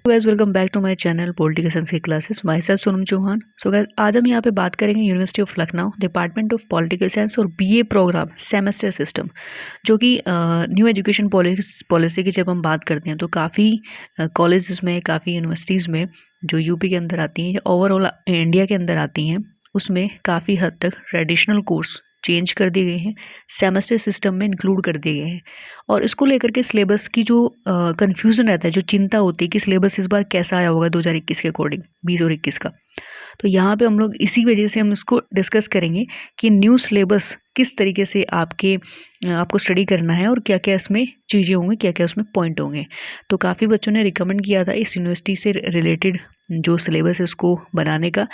Guys welcome back to my channel political science की classes. Myself Sonam Chauhan. So guys आज हम यहाँ पे बात करेंगे university of Lucknow department of political science और बीए प्रोग्राम सेमेस्टर सिस्टम, जो कि न्यू एजुकेशन पॉलिसी की जब हम बात करते हैं तो काफ़ी कॉलेजेस में, काफ़ी यूनिवर्सिटीज़ में जो यूपी के अंदर आती हैं या ओवरऑल इंडिया के अंदर आती हैं, उसमें काफ़ी हद तक ट्रेडिशनल कोर्स चेंज कर दिए गए हैं, सेमेस्टर सिस्टम में इंक्लूड कर दिए गए हैं। और इसको लेकर के सिलेबस की जो कन्फ्यूज़न रहता है, जो चिंता होती है कि सिलेबस इस बार कैसा आया होगा 2021 के अकॉर्डिंग, 20 और 21 का, तो यहाँ पे हम लोग इसी वजह से हम इसको डिस्कस करेंगे कि न्यू सिलेबस किस तरीके से आपको स्टडी करना है और क्या क्या इसमें चीज़ें होंगी, क्या क्या उसमें पॉइंट होंगे। तो काफ़ी बच्चों ने रिकमेंड किया था इस यूनिवर्सिटी से रिलेटेड जो सिलेबस है उसको बनाने का।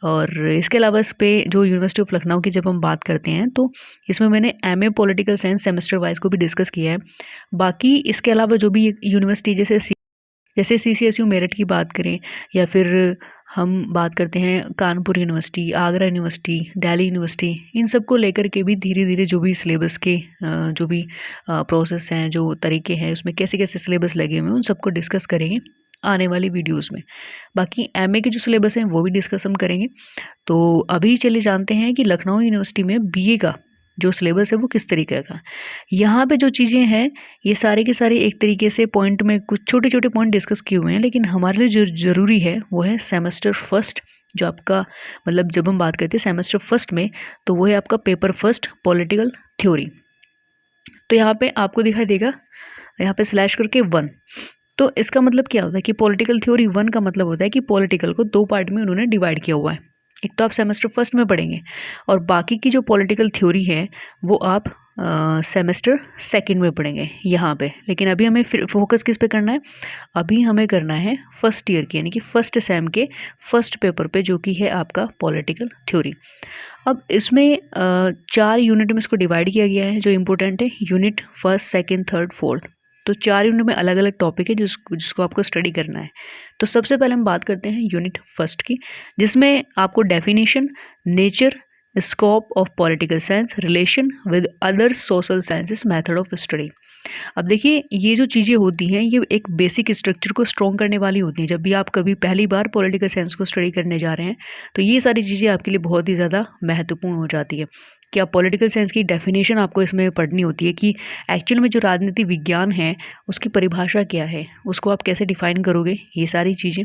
और इसके अलावा इस पे जो यूनिवर्सिटी ऑफ लखनऊ की जब हम बात करते हैं तो इसमें मैंने MA political science semester wise को भी डिस्कस किया है। बाकी इसके अलावा जो भी यूनिवर्सिटी जैसे CCSU मेरठ की बात करें, या फिर हम बात करते हैं Kanpur university, Agra university, Delhi university, इन सब को लेकर के भी धीरे धीरे जो भी सिलेबस के जो भी प्रोसेस हैं, जो तरीके हैं, उसमें कैसे कैसे सिलेबस लगे हुए हैं, उन सबको डिस्कस करेंगे आने वाली वीडियोस में। बाकी एमए के जो सिलेबस हैं वो भी डिस्कस हम करेंगे। तो अभी चले जानते हैं कि लखनऊ यूनिवर्सिटी में बीए का जो सिलेबस है वो किस तरीके का। यहाँ पे जो चीज़ें हैं ये सारे के सारे एक तरीके से पॉइंट में कुछ छोटे छोटे पॉइंट डिस्कस किए हुए हैं, लेकिन हमारे लिए जो ज़रूरी है वो है सेमेस्टर फर्स्ट, जो आपका मतलब जब हम बात करते हैं सेमेस्टर फर्स्ट में, तो वो है आपका पेपर फर्स्ट पॉलिटिकल थ्योरी। तो यहाँ पे आपको दिखाई देगा यहाँ पे स्लैश करके 1। तो इसका मतलब क्या होता है कि पॉलिटिकल थ्योरी 1 का मतलब होता है कि पॉलिटिकल को 2 पार्ट में उन्होंने डिवाइड किया हुआ है। एक तो आप सेमेस्टर फर्स्ट में पढ़ेंगे और बाकी की जो पॉलिटिकल थ्योरी है वो आप सेमेस्टर सेकंड में पढ़ेंगे यहाँ पे। लेकिन अभी हमें फोकस किस पे करना है, अभी हमें करना है फर्स्ट ईयर की, यानी कि फर्स्ट सेम के फर्स्ट पेपर पे, जो कि है आपका पॉलिटिकल थ्योरी। अब इसमें 4 यूनिट में इसको डिवाइड किया गया है जो इम्पोर्टेंट है, unit first, second, third, fourth. तो 4 यूनिट में अलग अलग टॉपिक है जिसको आपको स्टडी करना है। तो सबसे पहले हम बात करते हैं यूनिट फर्स्ट की, जिसमें आपको definition, nature, scope of political science, relation with other social sciences, method of study. अब देखिए ये जो चीज़ें होती हैं ये एक बेसिक स्ट्रक्चर को स्ट्रॉन्ग करने वाली होती हैं। जब भी आप कभी पहली बार पॉलिटिकल साइंस को स्टडी करने जा रहे हैं तो ये सारी चीज़ें आपके लिए बहुत ही ज़्यादा महत्वपूर्ण हो जाती है कि आप पॉलिटिकल साइंस की डेफिनेशन आपको इसमें पढ़नी होती है कि एक्चुअल में जो राजनीति विज्ञान है उसकी परिभाषा क्या है, उसको आप कैसे डिफाइन करोगे, ये सारी चीज़ें।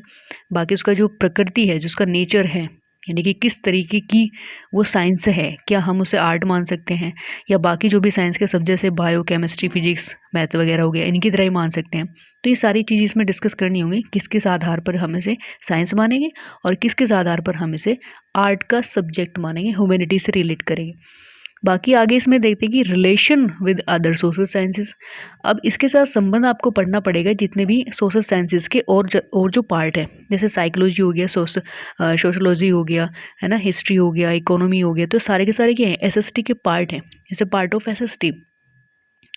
बाकी उसका जो प्रकृति है, जिसका नेचर है, यानी कि किस तरीके की वो साइंस है, क्या हम उसे आर्ट मान सकते हैं या बाकी जो भी साइंस के सब्जेक्ट है बायो, केमिस्ट्री, फिजिक्स, मैथ वगैरह हो गया, इनकी तरह ही मान सकते हैं। तो ये सारी चीज़ इसमें डिस्कस करनी होंगी, किस किस आधार पर हम इसे साइंस मानेंगे और किस किस आधार पर हम इसे आर्ट का सब्जेक्ट मानेंगे, ह्यूमैनिटी से रिलेट करेंगे। बाकी आगे इसमें देखते हैं कि relation with other social sciences. अब इसके साथ संबंध आपको पढ़ना पड़ेगा जितने भी सोशल साइंसेस के और जो पार्ट है, जैसे साइकोलॉजी हो गया, सोशोलॉजी हो गया, है ना, हिस्ट्री हो गया, इकोनॉमी हो गया। तो सारे के सारे क्या हैं, SST के पार्ट हैं, जैसे पार्ट ऑफ SST।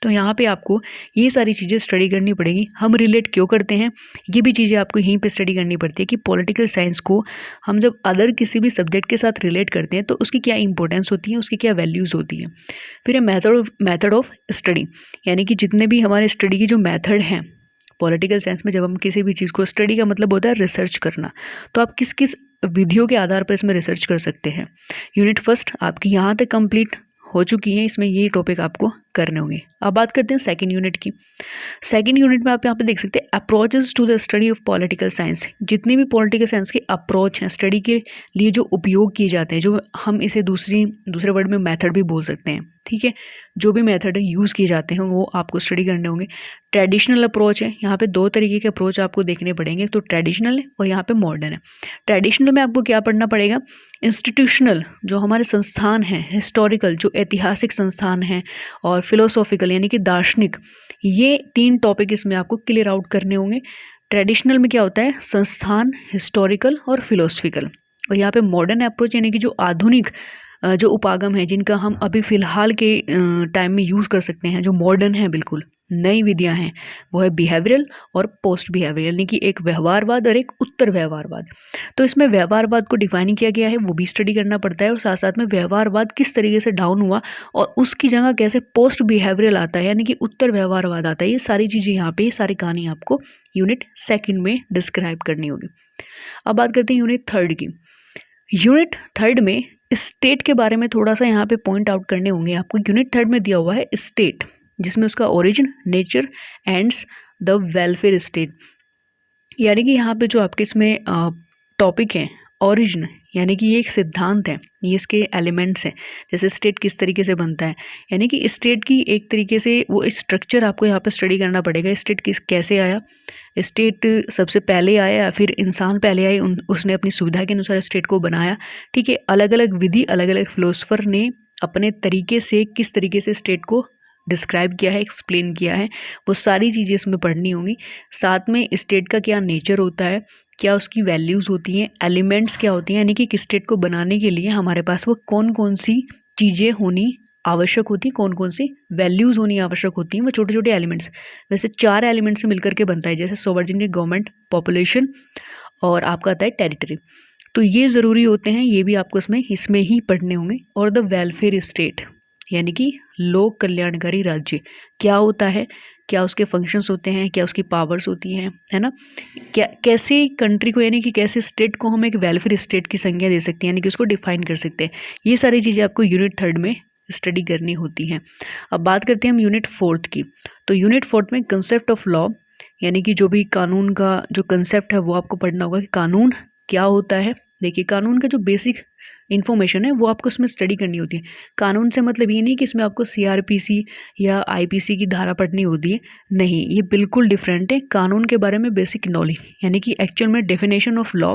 तो यहाँ पे आपको ये सारी चीज़ें स्टडी करनी पड़ेगी। हम रिलेट क्यों करते हैं ये भी चीज़ें आपको यहीं पे स्टडी करनी पड़ती है कि पॉलिटिकल साइंस को हम जब अदर किसी भी सब्जेक्ट के साथ रिलेट करते हैं तो उसकी क्या इंपॉर्टेंस होती है, उसकी क्या वैल्यूज़ होती हैं। फिर है मेथड ऑफ स्टडी, यानी कि जितने भी हमारे स्टडी की जो मेथड हैं पॉलिटिकल साइंस में, जब हम किसी भी चीज़ को, स्टडी का मतलब होता है रिसर्च करना, तो आप किस किस विधियों के आधार पर इसमें रिसर्च कर सकते हैं। यूनिट फर्स्ट आपकी यहाँ तक कंप्लीट हो चुकी है, इसमें ये टॉपिक आपको करने होंगे। अब बात करते हैं सेकंड यूनिट की। सेकंड यूनिट में आप यहाँ पे देख सकते हैं approaches to the study of political science. जितने भी पॉलिटिकल साइंस के अप्रोच हैं, स्टडी के लिए जो उपयोग किए जाते हैं, जो हम इसे दूसरे वर्ड में मेथड भी बोल सकते हैं, ठीक है, जो भी मेथड यूज़ किए जाते हैं वो आपको स्टडी करने होंगे। ट्रेडिशनल अप्रोच है, यहाँ पे 2 तरीके के अप्रोच आपको देखने पड़ेंगे, तो ट्रेडिशनल है और यहाँ पे मॉडर्न है। ट्रेडिशनल में आपको क्या पढ़ना पड़ेगा, इंस्टीट्यूशनल जो हमारे संस्थान हैं, हिस्टोरिकल जो ऐतिहासिक संस्थान हैं, और फिलोसॉफिकल यानी कि दार्शनिक, ये 3 टॉपिक इसमें आपको क्लियर आउट करने होंगे। ट्रेडिशनल में क्या होता है, संस्थान, हिस्टोरिकल और फिलोसफिकल। और यहाँ पे मॉडर्न अप्रोच यानी कि जो आधुनिक जो उपागम है, जिनका हम अभी फ़िलहाल के टाइम में यूज़ कर सकते हैं, जो मॉडर्न है बिल्कुल, नई विधियां हैं वो है बिहेवियरल और पोस्ट बिहेवियरल, यानी कि एक व्यवहारवाद और एक उत्तर व्यवहारवाद। तो इसमें व्यवहारवाद को डिफाइन किया गया है, वो भी स्टडी करना पड़ता है, और साथ साथ में व्यवहारवाद किस तरीके से डाउन हुआ और उसकी जगह कैसे पोस्ट बिहेवियरल आता है, यानी कि उत्तर व्यवहारवाद आता है। ये सारी चीज़ें यहाँ पे, ये सारी कहानी आपको यूनिट सेकंड में डिस्क्राइब करनी होगी। अब बात करते हैं यूनिट थर्ड की। यूनिट थर्ड में स्टेट के बारे में थोड़ा सा यहाँ पे पॉइंट आउट करने होंगे आपको। यूनिट थर्ड में दिया हुआ है स्टेट, जिसमें उसका origin, nature ends the welfare state, यानी कि यहाँ पे जो आपके इसमें टॉपिक है ओरिजिन, यानी कि ये एक सिद्धांत है, ये इसके एलिमेंट्स हैं, जैसे स्टेट किस तरीके से बनता है, यानी कि स्टेट की एक तरीके से वो स्ट्रक्चर आपको यहाँ पे स्टडी करना पड़ेगा। स्टेट कैसे आया, स्टेट सबसे पहले आया या फिर इंसान पहले आए, उसने अपनी सुविधा के अनुसार स्टेट को बनाया। ठीक है, अलग अलग विधि, अलग अलग फिलोसफर ने अपने तरीके से किस तरीके से स्टेट को डिस्क्राइब किया है, एक्सप्लेन किया है, वो सारी चीज़ें इसमें पढ़नी होंगी। साथ में स्टेट का क्या नेचर होता है, क्या उसकी वैल्यूज़ होती हैं, एलिमेंट्स क्या होती हैं, यानी कि किस स्टेट को बनाने के लिए हमारे पास वो कौन कौन सी चीज़ें होनी आवश्यक होती, कौन कौन सी वैल्यूज़ होनी आवश्यक होती हैं, वो छोटे छोटे एलिमेंट्स, वैसे 4 एलिमेंट्स से मिलकर के बनता है, जैसे सोवर्जिन के गवर्नमेंट, पॉपुलेशन और आपका आता है टेरिटरी। तो ये ज़रूरी होते हैं, ये भी आपको इसमें ही पढ़ने होंगे। और द वेलफेयर स्टेट, यानी कि लोक कल्याणकारी राज्य क्या होता है, क्या उसके फंक्शंस होते हैं, क्या उसकी पावर्स होती हैं, है ना, क्या कैसे कंट्री को, यानी कि कैसे स्टेट को हम एक वेलफेयर स्टेट की संज्ञा दे सकते हैं, यानी कि उसको डिफाइन कर सकते हैं। ये सारी चीज़ें आपको यूनिट थर्ड में स्टडी करनी होती हैं। अब बात करते हैं हम यूनिट फोर्थ की। तो यूनिट फोर्थ में कंसेप्ट ऑफ लॉ, यानी कि जो भी कानून का जो कंसेप्ट है वो आपको पढ़ना होगा कि कानून क्या होता है। देखिए, कानून का जो बेसिक इन्फॉर्मेशन है वो आपको इसमें स्टडी करनी होती है। कानून से मतलब ये नहीं कि इसमें आपको सीआरपीसी या आईपीसी की धारा पढ़नी होती है, नहीं, ये बिल्कुल डिफरेंट है। कानून के बारे में बेसिक नॉलेज, यानी कि एक्चुअल में डेफिनेशन ऑफ लॉ,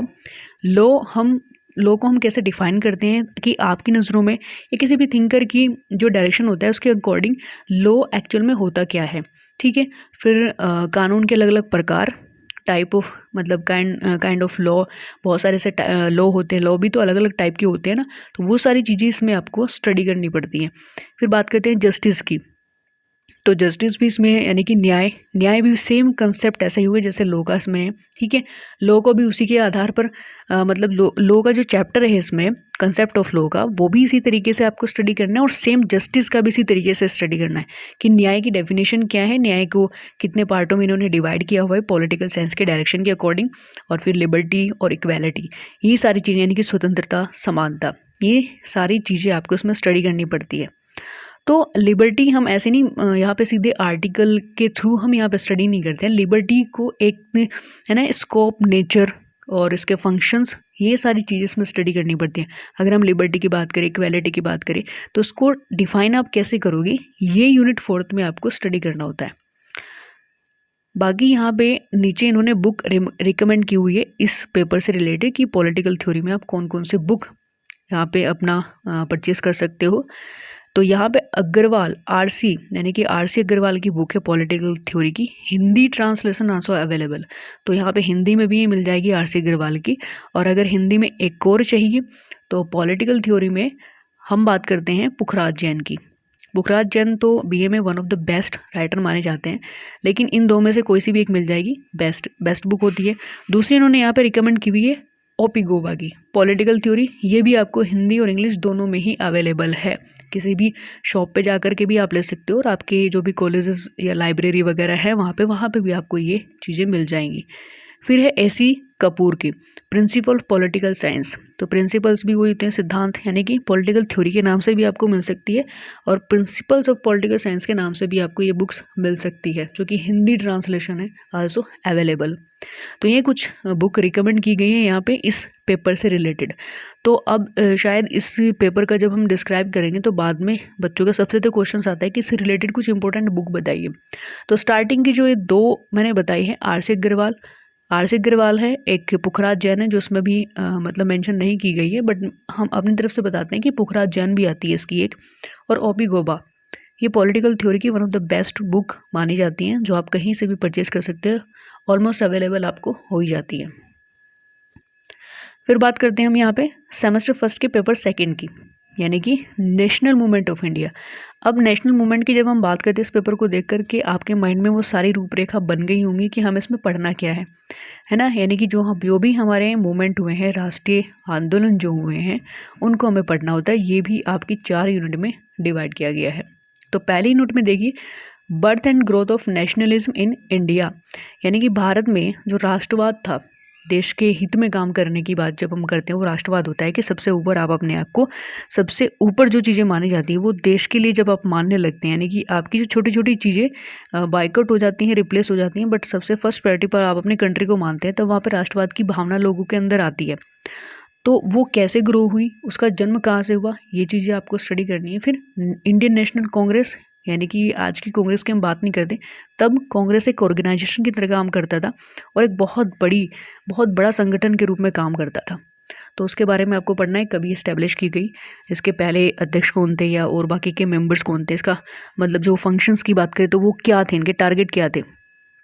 लॉ को हम कैसे डिफाइन करते हैं कि आपकी नज़रों में या किसी भी थिंकर की जो डायरेक्शन होता है उसके अकॉर्डिंग लॉ एक्चुअल में होता क्या है। ठीक है, फिर कानून के अलग अलग प्रकार, टाइप ऑफ मतलब काइंड ऑफ लॉ, बहुत सारे ऐसे लॉ होते हैं, लॉ भी तो अलग अलग टाइप के होते हैं ना, तो वो सारी चीज़ें इसमें आपको स्टडी करनी पड़ती हैं। फिर बात करते हैं जस्टिस की। तो जस्टिस भी इसमें, यानी कि न्याय भी सेम कंसेप्ट ऐसा ही हुआ जैसे लॉ का इसमें है। ठीक है, लॉ को भी उसी के आधार पर मतलब लॉ का जो चैप्टर है इसमें कंसेप्ट ऑफ लॉ का, वो भी इसी तरीके से आपको स्टडी करना है, और सेम जस्टिस का भी इसी तरीके से स्टडी करना है कि न्याय की डेफिनेशन क्या है, न्याय को कितने पार्टों में इन्होंने डिवाइड किया हुआ है पॉलिटिकल साइंस के डायरेक्शन के अकॉर्डिंग, और फिर लिबर्टी और इक्वालिटी, ये सारी चीज़ें, यानी कि स्वतंत्रता, समानता, ये सारी चीज़ें आपको इसमें स्टडी करनी पड़ती है। तो लिबर्टी हम ऐसे नहीं यहाँ पे सीधे आर्टिकल के थ्रू हम यहाँ पे स्टडी नहीं करते हैं। लिबर्टी को एक है ना स्कोप, नेचर और इसके फंक्शंस, ये सारी चीज़ें इसमें स्टडी करनी पड़ती हैं। अगर हम लिबर्टी की बात करें, इक्वालिटी की बात करें, तो उसको डिफाइन आप कैसे करोगे, ये यूनिट फोर्थ में आपको स्टडी करना होता है। बाकी यहाँ पे नीचे इन्होंने बुक रिकमेंड की हुई है इस पेपर से रिलेटेड कि पॉलिटिकल थ्योरी में आप कौन कौन से बुक यहाँ पे अपना परचेस कर सकते हो। तो यहाँ पे अग्रवाल आरसी, यानी कि आरसी अग्रवाल की बुक है पॉलिटिकल थ्योरी की, हिंदी ट्रांसलेशन आल्सो अवेलेबल। तो यहाँ पे हिंदी में भी ये मिल जाएगी आरसी अग्रवाल की, और अगर हिंदी में एक और चाहिए तो पॉलिटिकल थ्योरी में हम बात करते हैं पुखराज जैन की। पुखराज जैन तो बीए में one of the best writer माने जाते हैं, लेकिन इन दो में से कोई सी भी एक मिल जाएगी, बेस्ट बुक होती है। दूसरी इन्होंने यहाँ पे रिकमेंड की हुई है ओपी गोवा की पॉलिटिकल थ्योरी, ये भी आपको हिंदी और इंग्लिश दोनों में ही अवेलेबल है। किसी भी शॉप पे जा कर के भी आप ले सकते हो, और आपके जो भी कॉलेजेस या लाइब्रेरी वगैरह है वहाँ पे भी आपको ये चीज़ें मिल जाएंगी। फिर है एसी कपूर की प्रिंसिपल पॉलिटिकल साइंस। तो प्रिंसिपल्स भी वही होते हैं, सिद्धांत, यानी कि पॉलिटिकल थ्योरी के नाम से भी आपको मिल सकती है, और प्रिंसिपल्स ऑफ पॉलिटिकल साइंस के नाम से भी आपको ये बुक्स मिल सकती है, जो कि हिंदी ट्रांसलेशन है आल्सो अवेलेबल। तो ये कुछ बुक रिकमेंड की गई है यहाँ पे इस पेपर से रिलेटेड। तो अब शायद इस पेपर का जब हम डिस्क्राइब करेंगे तो बाद में बच्चों का सबसे तो क्वेश्चन आता है कि इससे रिलेटेड कुछ इंपॉर्टेंट बुक बताइए। तो स्टार्टिंग की जो ये दो मैंने बताई है, आरसी अग्रवाल है, एक पुखराज जैन है जो उसमें भी मतलब मेंशन नहीं की गई है, बट हम अपनी तरफ से बताते हैं कि पुखराज जैन भी आती है इसकी एक, और ओपी गोवा, ये पॉलिटिकल थ्योरी की one of the best book मानी जाती हैं, जो आप कहीं से भी परचेज कर सकते हो, ऑलमोस्ट अवेलेबल आपको हो ही जाती है। फिर बात करते हैं हम यहाँ पे सेमेस्टर फर्स्ट के पेपर सेकंड की। यानी कि नेशनल मूवमेंट ऑफ इंडिया। अब नेशनल मूवमेंट की जब हम बात करते हैं इस पेपर को देख करके आपके माइंड में वो सारी रूपरेखा बन गई होंगी कि हमें इसमें पढ़ना क्या है ना। यानी कि जो भी हमारे मूवमेंट हुए हैं, राष्ट्रीय आंदोलन जो हुए हैं, उनको हमें पढ़ना होता है। ये भी आपकी 4 यूनिट में डिवाइड किया गया है। तो पहली यूनिट में देखिए, birth and growth of nationalism in India, यानी कि भारत में जो राष्ट्रवाद था, देश के हित में काम करने की बात जब हम करते हैं वो राष्ट्रवाद होता है कि सबसे ऊपर आप अपने आप को, सबसे ऊपर जो चीज़ें मानी जाती हैं वो देश के लिए जब आप मानने लगते हैं, यानी कि आपकी जो छोटी छोटी चीज़ें बाइकआउट हो जाती हैं, रिप्लेस हो जाती हैं, बट सबसे फर्स्ट प्रायोरिटी पर आप अपनी कंट्री को मानते हैं, तब वहाँ पर राष्ट्रवाद की भावना लोगों के अंदर आती है। तो वो कैसे ग्रो हुई, उसका जन्म कहाँ से हुआ, ये चीज़ें आपको स्टडी करनी है। फिर इंडियन नेशनल कांग्रेस, यानी कि आज की कांग्रेस की हम बात नहीं करते, तब कांग्रेस एक ऑर्गेनाइजेशन की तरह काम करता था और एक बहुत बड़ा संगठन के रूप में काम करता था। तो उसके बारे में आपको पढ़ना है, कभी इस्टेब्लिश की गई, इसके पहले अध्यक्ष कौन थे या और बाकी के मेंबर्स कौन थे, इसका मतलब जो फंक्शंस की बात करें तो वो क्या थे, इनके टारगेट क्या थे,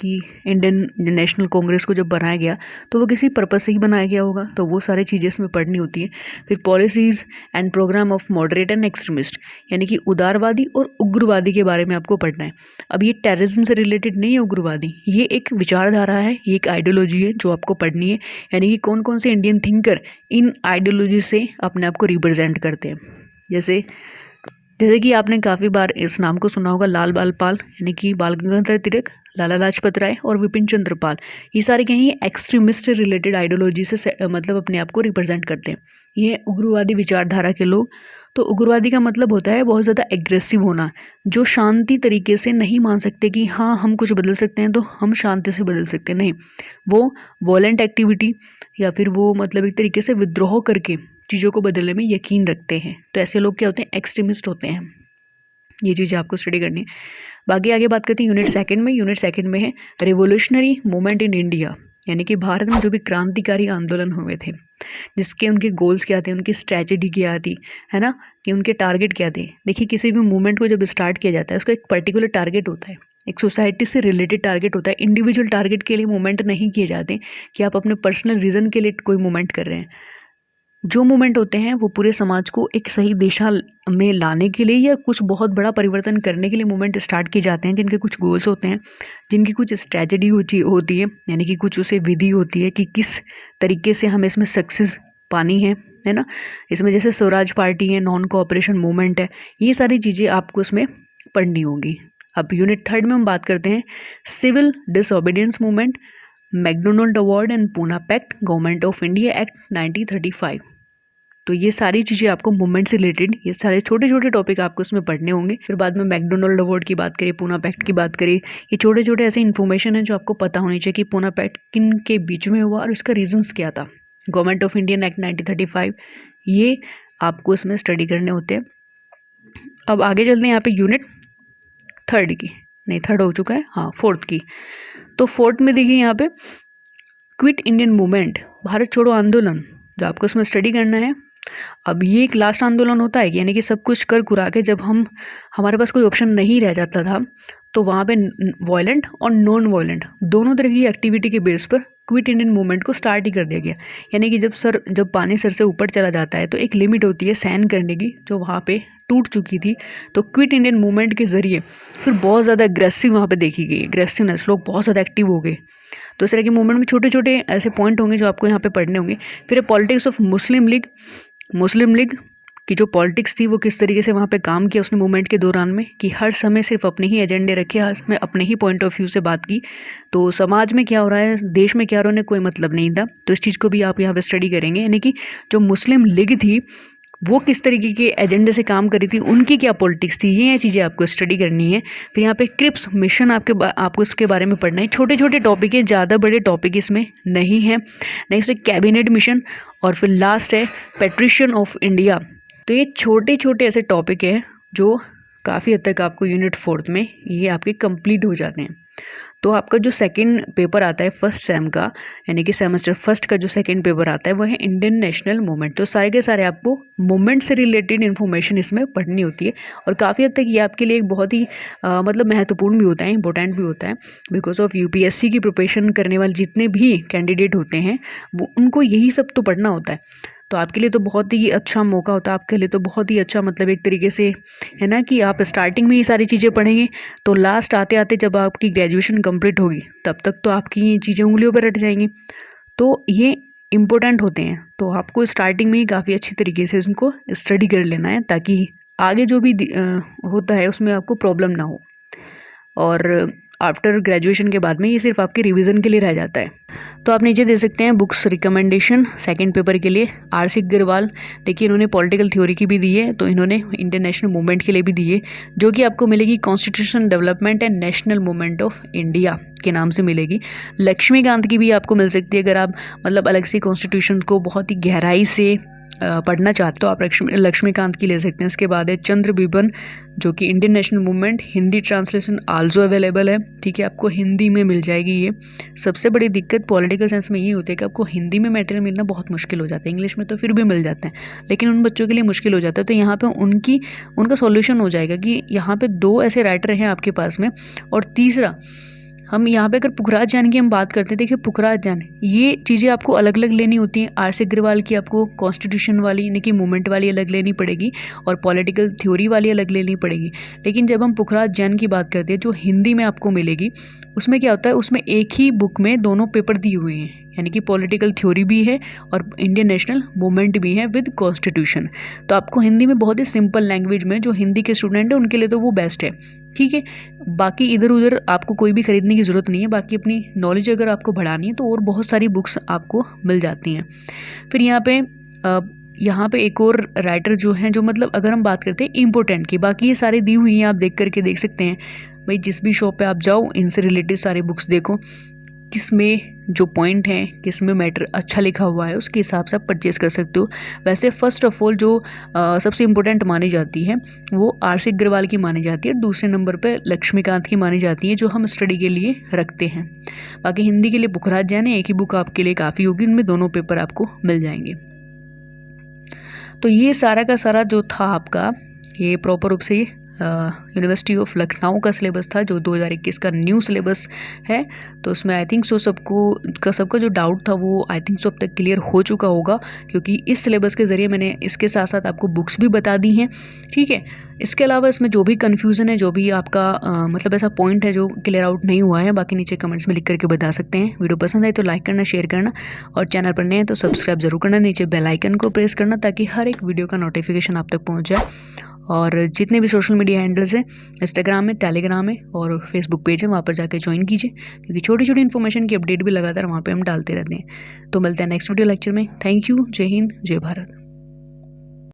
कि इंडियन नेशनल कांग्रेस को जब बनाया गया तो वो किसी पर्पस से ही बनाया गया होगा, तो वो सारी चीज़ें इसमें पढ़नी होती है। फिर policies and program of moderate and extremist, यानी कि उदारवादी और उग्रवादी के बारे में आपको पढ़ना है। अब ये टेररिज्म से रिलेटेड नहीं है उग्रवादी, ये एक विचारधारा है, ये एक आइडियोलॉजी है जो आपको पढ़नी है, यानी कि कौन कौन से इंडियन थिंकर इन आइडियोलॉजी से अपने आप को रिप्रेजेंट करते हैं। जैसे कि आपने काफ़ी बार इस नाम को सुना होगा, लाल बाल पाल, यानी कि बाल गंगाधर तिलक, लाला लाजपत राय और विपिन चंद्र पाल। ये सारे क्या हैं, एक्सट्रीमिस्ट से रिलेटेड आइडियोलॉजी से मतलब अपने आप को रिप्रेजेंट करते हैं। ये उग्रवादी विचारधारा के लोग। तो उग्रवादी का मतलब होता है बहुत ज़्यादा एग्रेसिव होना, जो शांति तरीके से नहीं मान सकते कि हाँ हम कुछ बदल सकते हैं तो हम शांति से बदल सकते हैं, नहीं, वो वॉलेंट एक्टिविटी या फिर वो मतलब एक तरीके से विद्रोह करके चीज़ों को बदलने में यकीन रखते हैं। तो ऐसे लोग क्या होते हैं, एक्सट्रीमिस्ट होते हैं। ये चीज़ें आपको स्टडी करनी है। बाकी आगे बात करते हैं यूनिट सेकंड में है रिवोल्यूशनरी मूवमेंट इन इंडिया, यानी कि भारत में जो भी क्रांतिकारी आंदोलन हुए थे, जिसके उनके गोल्स क्या थे, उनकी स्ट्रैटेजी क्या थी, है ना, कि उनके टारगेट क्या थे। देखिए किसी भी मूवमेंट को जब स्टार्ट किया जाता है उसका एक पर्टिकुलर टारगेट होता है, एक सोसाइटी से रिलेटेड टारगेट होता है। इंडिविजुअल टारगेट के लिए मूवमेंट नहीं किए जाते कि आप अपने पर्सनल रीज़न के लिए कोई मूवमेंट कर रहे हैं। जो मूवमेंट होते हैं वो पूरे समाज को एक सही दिशा में लाने के लिए या कुछ बहुत बड़ा परिवर्तन करने के लिए मूवमेंट स्टार्ट किए जाते हैं, जिनके कुछ गोल्स होते हैं, जिनकी कुछ स्ट्रैटेजी होती है, यानी कि कुछ उसे विधि होती है कि किस तरीके से हमें इसमें सक्सेस पानी है ना। इसमें जैसे स्वराज पार्टी है, नॉन कोऑपरेशन मूवमेंट है, ये सारी चीज़ें आपको इसमें पढ़नी होगी। अब यूनिट 3 में हम बात करते हैं civil disobedience movement, MacDonald award and Poona pact, government of India act 1935। तो ये सारी चीज़ें आपको मूवमेंट से रिलेटेड, ये सारे छोटे छोटे टॉपिक आपको इसमें पढ़ने होंगे। फिर बाद में मैकडोनल्ड अवार्ड की बात करें, पूना पैक्ट की बात करें, ये छोटे छोटे ऐसे इन्फॉर्मेशन है जो आपको पता होनी चाहिए कि पूना पैक्ट किन के बीच में हुआ और इसका रीजंस क्या था। गवर्नमेंट ऑफ इंडियन एक्ट 1935, ये आपको इसमें स्टडी करने होते हैं। अब आगे चलते हैं यहाँ पे यूनिट 3 की, नहीं 3 हो चुका है, हाँ 4th की। तो 4th में देखिए यहाँ पे क्विट इंडियन मूवमेंट, भारत छोड़ो आंदोलन, जो आपको इसमें स्टडी करना है। अब ये एक लास्ट आंदोलन होता है, यानी कि सब कुछ कर कुरा के जब हमारे पास कोई ऑप्शन नहीं रह जाता था, तो वहाँ पे वायलेंट और नॉन वायलेंट दोनों तरह की एक्टिविटी के बेस पर क्विट इंडियन मूवमेंट को स्टार्ट ही कर दिया गया। यानी कि जब पानी सर से ऊपर चला जाता है तो एक लिमिट होती है सहन करने की, जो वहाँ पे टूट चुकी थी। तो क्विट इंडियन मूवमेंट के ज़रिए फिर बहुत ज़्यादा एग्रेसिव वहाँ पे देखी गई, एग्रेसिवनेस, लोग बहुत ज़्यादा एक्टिव हो गए। तो इस तरह के मूवमेंट में छोटे छोटे ऐसे पॉइंट होंगे जो आपको यहाँ पे पढ़ने होंगे। फिर पॉलिटिक्स ऑफ मुस्लिम लीग की जो पॉलिटिक्स थी वो किस तरीके से वहाँ पे काम किया उसने मूवमेंट के दौरान में, कि हर समय सिर्फ अपने ही एजेंडे रखे, हर समय अपने ही पॉइंट ऑफ व्यू से बात की। तो समाज में क्या हो रहा है, देश में क्या हो रहा है, उन्हें कोई मतलब नहीं था। तो इस चीज़ को भी आप यहाँ पे स्टडी करेंगे, यानी कि जो मुस्लिम लीग थी वो किस तरीके के एजेंडे से काम करी थी, उनकी क्या पॉलिटिक्स थी, ये चीज़ें आपको स्टडी करनी है। फिर यहाँ पे क्रिप्स मिशन आपको इसके बारे में पढ़ना है। छोटे छोटे टॉपिक है, ज़्यादा बड़े टॉपिक इसमें नहीं है। नेक्स्ट है कैबिनेट मिशन, और फिर लास्ट है पेट्रिशन ऑफ इंडिया। तो ये छोटे छोटे ऐसे टॉपिक हैं जो काफ़ी हद तक आपको यूनिट 4th में ये आपके कंप्लीट हो जाते हैं। तो आपका जो सेकंड पेपर आता है फर्स्ट सेम का, यानी कि सेमेस्टर फर्स्ट का जो सेकंड पेपर आता है वो है इंडियन नेशनल मूवमेंट। तो सारे के सारे आपको मूवमेंट से रिलेटेड इन्फॉर्मेशन इसमें पढ़नी होती है, और काफ़ी हद तक ये आपके लिए एक बहुत ही मतलब महत्वपूर्ण भी होता है, इंपॉर्टेंट भी होता है। बिकॉज ऑफ यूपीएससी की प्रिपरेशन करने वाले जितने भी कैंडिडेट होते हैं वो उनको यही सब तो पढ़ना होता है। तो आपके लिए तो बहुत ही अच्छा मौका होता है, आपके लिए तो बहुत ही अच्छा मतलब एक तरीके से है ना कि आप स्टार्टिंग में ये सारी चीज़ें पढ़ेंगे तो लास्ट आते आते जब आपकी ग्रेजुएशन कंप्लीट होगी तब तक तो आपकी ये चीज़ें उंगलियों पर रट जाएंगी। तो ये इम्पोर्टेंट होते हैं, तो आपको स्टार्टिंग में ही काफ़ी अच्छी तरीके से इनको स्टडी कर लेना है ताकि आगे जो भी होता है उसमें आपको प्रॉब्लम ना हो। और आफ्टर ग्रेजुएशन के बाद में ये सिर्फ आपके रिवीजन के लिए रह जाता है। तो आप नीचे दे सकते हैं बुक्स रिकमेंडेशन सेकंड पेपर के लिए। आर.सी. अग्रवाल, देखिए इन्होंने पॉलिटिकल थ्योरी की भी दी है, तो इन्होंने इंडियन नेशनल मूवमेंट के लिए भी दी है, जो कि आपको मिलेगी constitution development and national movement of India के नाम से मिलेगी। लक्ष्मीकांत की भी आपको मिल सकती है, अगर आप मतलब अलग से कॉन्स्टिट्यूशन को बहुत ही गहराई से पढ़ना चाहते हो, आप लक्ष्मीकांत की ले सकते हैं। इसके बाद है चंद्र बिबन, जो कि Indian national movement, Hindi translation also available है, ठीक है, आपको हिंदी में मिल जाएगी ये। सबसे बड़ी दिक्कत पॉलिटिकल साइंस में ये होती है कि आपको हिंदी में मटेरियल मिलना बहुत मुश्किल हो जाता है, इंग्लिश में तो फिर भी मिल जाते हैं, लेकिन उन बच्चों के लिए मुश्किल हो जाता है। तो यहाँ पे उनका सॉल्यूशन हो जाएगा कि यहाँ पे 2 ऐसे राइटर हैं आपके पास में, और तीसरा हम यहाँ पे अगर पुखराज ज्ञान की हम बात करते हैं, देखिए पुखराज ज्ञान ये चीज़ें आपको अलग अलग लेनी होती हैं। आर.सी. अग्रवाल की आपको कॉन्स्टिट्यूशन वाली यानी कि मूवमेंट वाली अलग लेनी पड़ेगी और पॉलिटिकल थ्योरी वाली अलग लेनी पड़ेगी। लेकिन जब हम पुखराज ज्ञान की बात करते हैं जो हिंदी में आपको मिलेगी, उसमें क्या होता है, उसमें एक ही बुक में दोनों पेपर दिए हुए हैं, यानी कि पॉलिटिकल थ्योरी भी है और इंडियन नेशनल मूवमेंट भी है विद कॉन्स्टिट्यूशन। तो आपको हिंदी में बहुत ही सिंपल लैंग्वेज में, जो हिंदी के स्टूडेंट हैं उनके लिए तो वो बेस्ट है, ठीक है। बाकी इधर उधर आपको कोई भी खरीदने की ज़रूरत नहीं है। बाकी अपनी नॉलेज अगर आपको बढ़ानी है तो और बहुत सारी बुक्स आपको मिल जाती हैं। फिर यहाँ पे एक और राइटर जो हैं, जो मतलब अगर हम बात करते हैं इम्पोर्टेंट की, बाकी ये सारी दी हुई हैं, आप देख करके देख सकते हैं भाई, जिस भी शॉप पे आप जाओ इनसे रिलेटेड सारी बुक्स देखो, किस में जो पॉइंट हैं, किस में मैटर अच्छा लिखा हुआ है, उसके हिसाब से आप परचेज़ कर सकते हो। वैसे फ़र्स्ट ऑफ ऑल जो सबसे इम्पोर्टेंट मानी जाती है वो आर.सी. अग्रवाल की मानी जाती है, दूसरे नंबर पे लक्ष्मीकांत की मानी जाती है, जो हम स्टडी के लिए रखते हैं। बाकी हिंदी के लिए पुखराज ज्ञान है, एक ही बुक आपके लिए काफ़ी होगी, इनमें दोनों पेपर आपको मिल जाएंगे। तो ये सारा का सारा जो था आपका, ये प्रॉपर रूप से यूनिवर्सिटी ऑफ लखनऊ का सिलेबस था, जो 2021 का न्यू सिलेबस है। तो उसमें आई थिंक सो सबका जो डाउट था वो आई थिंक सो अब तक क्लियर हो चुका होगा, क्योंकि इस सिलेबस के ज़रिए मैंने इसके साथ साथ आपको बुक्स भी बता दी हैं, ठीक है। इसके अलावा इसमें जो भी कन्फ्यूज़न है, जो भी आपका मतलब ऐसा पॉइंट है जो क्लियर आउट नहीं हुआ है, बाकी नीचे कमेंट्स में लिख करके बता सकते हैं। वीडियो पसंद आए तो लाइक करना, शेयर करना, और चैनल पर नए हैं तो सब्सक्राइब जरूर करना, नीचे बेल आइकन को प्रेस करना ताकि हर एक वीडियो का नोटिफिकेशन आप तक पहुँच जाए। और जितने भी सोशल मीडिया हैंडल्स हैं, इंस्टाग्राम है, टेलीग्राम है और फेसबुक पेज है, वहाँ पर जाके ज्वाइन कीजिए, क्योंकि छोटी छोटी इन्फॉर्मेशन की अपडेट भी लगातार वहाँ पे हम डालते रहते हैं। तो मिलते हैं नेक्स्ट वीडियो लेक्चर में। Thank you. जय हिंद, जय भारत।